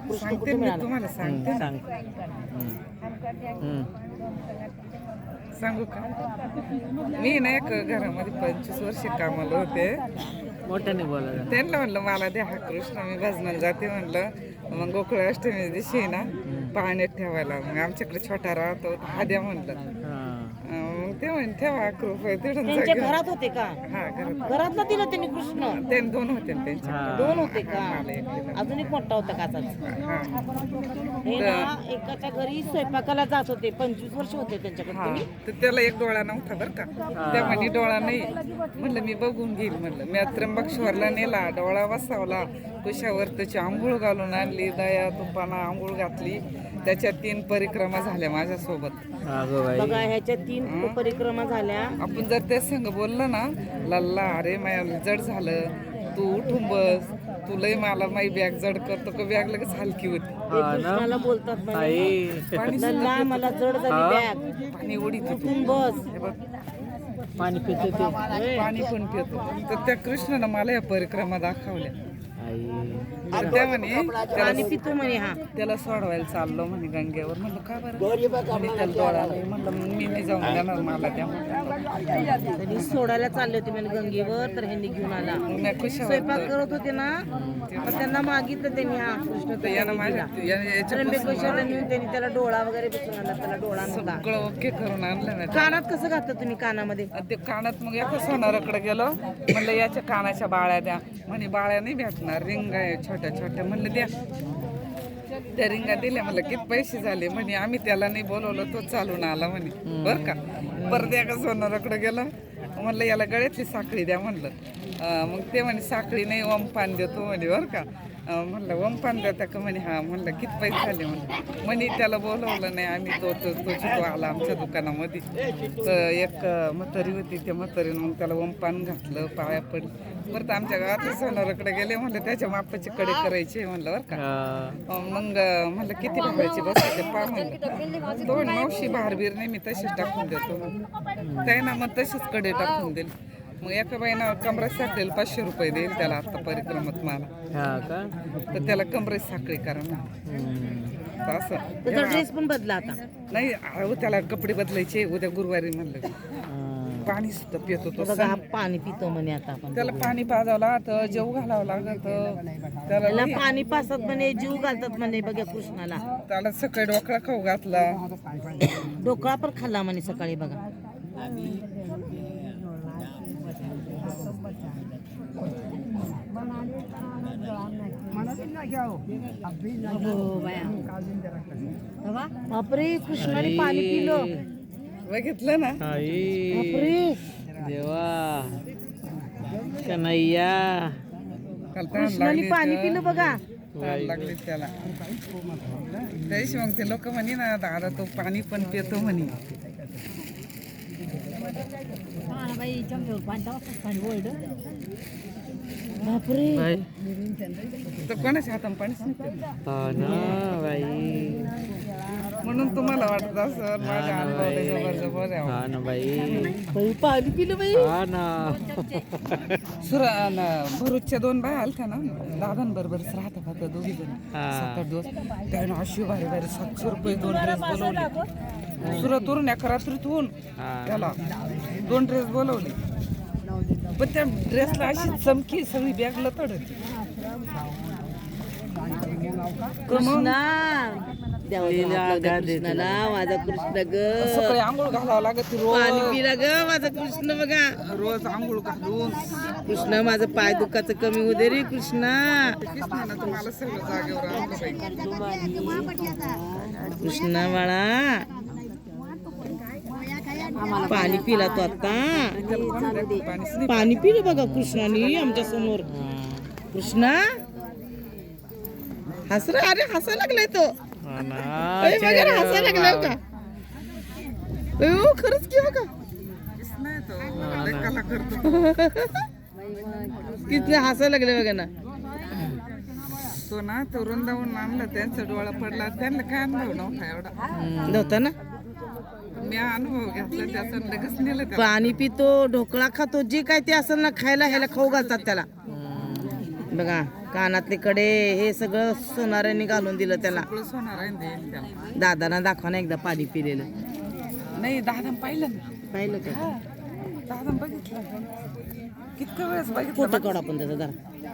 कृष्ण सांगते कुठे मी मिळाला? तुम्हाला सांगते सांग सांगू का मी ना एक घरामध्ये 25 वर्ष कामाला होते मोठ्याने बोला जरा. त्यांना म्हणलं मला द्या हा कृष्ण मी भजनाला जाते म्हणलं मग गोकुळ अष्टमी दिवशी आहे ना पाण्यात ठेवायला मग आमच्याकडे छोटा राहतो हा द्या म्हणलं हा. मग ते म्हणे ठेवा कृपया तिथून त्यांच्या घरात होते का? हा घरात घरातला दिला त्यांनी कृष्ण? ते दोन होते ना त्यांच्या हा. दोन होते का? मला एक दिला. अजून एक मोठा होता काचाच. हा हे ना एकाच्या घरी स्वयंपाकाला जात होते 25 वर्ष होते त्यांच्याकडे हा तुम्ही. तर त्याला एक डोळा नव्हता बरं का त्या म्हणे डोळा नाही म्हणलं मी बघून घेईल म्हणलं मी त्र्यंबकेश्वरला नेला डोळा बसवला कुशावर त्याची आंघोळ घालून आणली दया तुपाना आंघोळ घातली त्याच्या 3 परिक्रमा झाल्या माझ्यासोबत अगं बाई बघा ह्याच्या 3 परिक्रमा झाल्या. आपण जर त्या संग बोललं ना लल्ला अरे माझ्या जड झालं तू उठून बस तू लय मला माई बॅग जड करतो का बॅग लगेच हलकी होती ते कृष्णाला बोलतात म्हणे, आई पाणी लल्ला मला जड झाली बॅग, पाणी उडीत होती उठून बस. हे बघ पाणी पिते ते पाणी पण पितो तर त्या कृष्णानं मला या परिक्रमा दाखवल्या आई तर त्या म्हणे पाणी पितो म्हणे हा. त्याला सोडवायला चाललो म्हणे गंगेवर म्हणलं का बरं म्हणे त्याला डोळा नाही म्हणलं मग मी नाही जाऊन देणार मला त्या त्यांनी सोडायला चालले होते म्हणे गंगेवर तर ह्यांनी घेऊन आला. मी खुशावर स्वयंपाक करत होते ना मग त्यांना मागितलं त्यांनी हा कृष्ण तर यानं माझ्या त्र्यंबकेश्वरला नेऊन त्यांनी त्याला डोळा वगैरे बसून आणला. त्याला डोळा नव्हता. सगळं ओके करून आणलं ना कानात कसं घातलं तुम्ही कानामध्ये? आणि ते कानात मग एका सोनाराकडे गेलो म्हणलं याच्या कानाच्या बाळ्या द्या म्हणे बाळ्या नाही भेटणार रिंग आहे छोट्या छोट्या म्हणलं द्या त्या रिंगा दिल्या म्हणलं किती पैसे झाले म्हणे आम्ही त्याला नाही बोलवलं तो चालून आला म्हणे बरं का परत एका सोनाराकडे गेलो म्हणलं याला गळ्यातली साखळी द्या म्हणलं मग ते म्हणे साखळी नाही ओमपान देतो म्हणे बरं का म्हणलं ओमपान देता का म्हणे हा म्हणलं किती पैसे झाले म्हणलं म्हणे त्याला बोलवलं नाही आम्ही तो आला आमच्या दुकानामध्ये तर एक म्हातारी होती त्या म्हातारीनं मग त्याला ओमपान घातलं पाया पडलं परत आमच्या गावात सोनाराकडे गेले म्हणलं त्याच्या मापाची कडे करायचे म्हणलं बरं का मग म्हणलं किती भावायचे बस ते पा म्हणलं तो मावशी भारबीर नाही मी तशीच टाकून देतो त्यानं मग तशीच कडे टाकून दिली मग एका बाईनं कमरेत साखळीला 500 रुपये देईल त्याला आता परिक्रमात मला हा का तर त्याला कमरेत साखळी करा ना असं त्याचा ड्रेस पण बदला आता. नाही अहो त्याला कपडे बदलायचे उद्या गुरुवारी म्हणलं पाणी सुद्धा पितो तो बघा हा पाणी पितो म्हणे आता आपण. त्याला पाणी पाजावं लागतं जेव घालावं लागत त्याला त्याला पाणी पासत म्हणे जीव घालतात म्हणे बघा कृष्णाला. त्याला सकाळी डोकळा खाऊ घातला ढोकळा पण खाल्ला म्हणे सकाळी बघा. बापरे कृष्णाने पाणी पिलं. बघितलं ना आई बापरे देवा कन्हैया काल तहान कृष्णाने लागली पाणी पिलं बघा. तहान लागली त्याला त्याशी मग ते लोक म्हणे ना दादा तो पाणी पण पितो म्हणे बापरे बाई तर कोणाच्या हाताने पाणीच नाही पित. हा ना बाई म्हणून तुम्हाला वाटत असं माझ्या अनुभवाला जबरजबर आहे हा ना बाई बाई, पाणी पिलं बाई. हा ना भरूचच्या 2 बाया आलत्या ना दादांबरोबरच राहता खातं दोघी जण हा. 7-8 दिवस त्यानं अशी भारी भारी 700 रुपये 2 ड्रेस बोलवले सुरतवरून एका रात्रीत होऊन हा. त्याला 2 ड्रेस बोलवले पण त्या ड्रेसला अशी चमकी सगळी बॅग लतड कृष्णा द्यावं आपल्या कृष्णाला. माझा कृष्ण ग सकाळी आंघोळ घालावं लागत पाणी रोज पिला ग माझा कृष्ण बघा. रोज आंघोळ घालून कृष्णा माझं पाय दुखाचं कमी होऊ दे रे कृष्णा. कृष्णानं तुम्हाला सगळं जागेवर आणलं बाई. कृष्णा बाळा पाणी पिला तो आता. पाणी पिलं बघा कृष्णाने आमच्या समोर. कृष्णा हस रे. अरे हसायला लागलाय तो. हा ना अरे बघा रे, हसायला लागलाय का? खरंच की बघा नाही तो लय कला करतो किती हसायला लागले बघा ना. तो ना तो वृंदावन आणला त्यांचा डोळा पडला त्यांना काय अनुभव नव्हता एवढा नव्हता ना. मी अनुभव घेतला त्याचा लगेच नेलं त्याला पाणी पितो ढोकळा खातो जे काय ते असेल ना खायला ह्याला खाऊ घालतात त्याला. बघा कानातले कडे हे सगळं सोनारांनी घालून दिलं त्याला. सगळं सोनार आहे देईल त्याला. दादांना दाखवा ना एकदा पाणी पिलेलं. नाही दादा पाहिलं ना. पाहिलं का? दादा बघितलं कितकं वेळेस बघितलं. फोटो काढ आपण त्याचा जरा.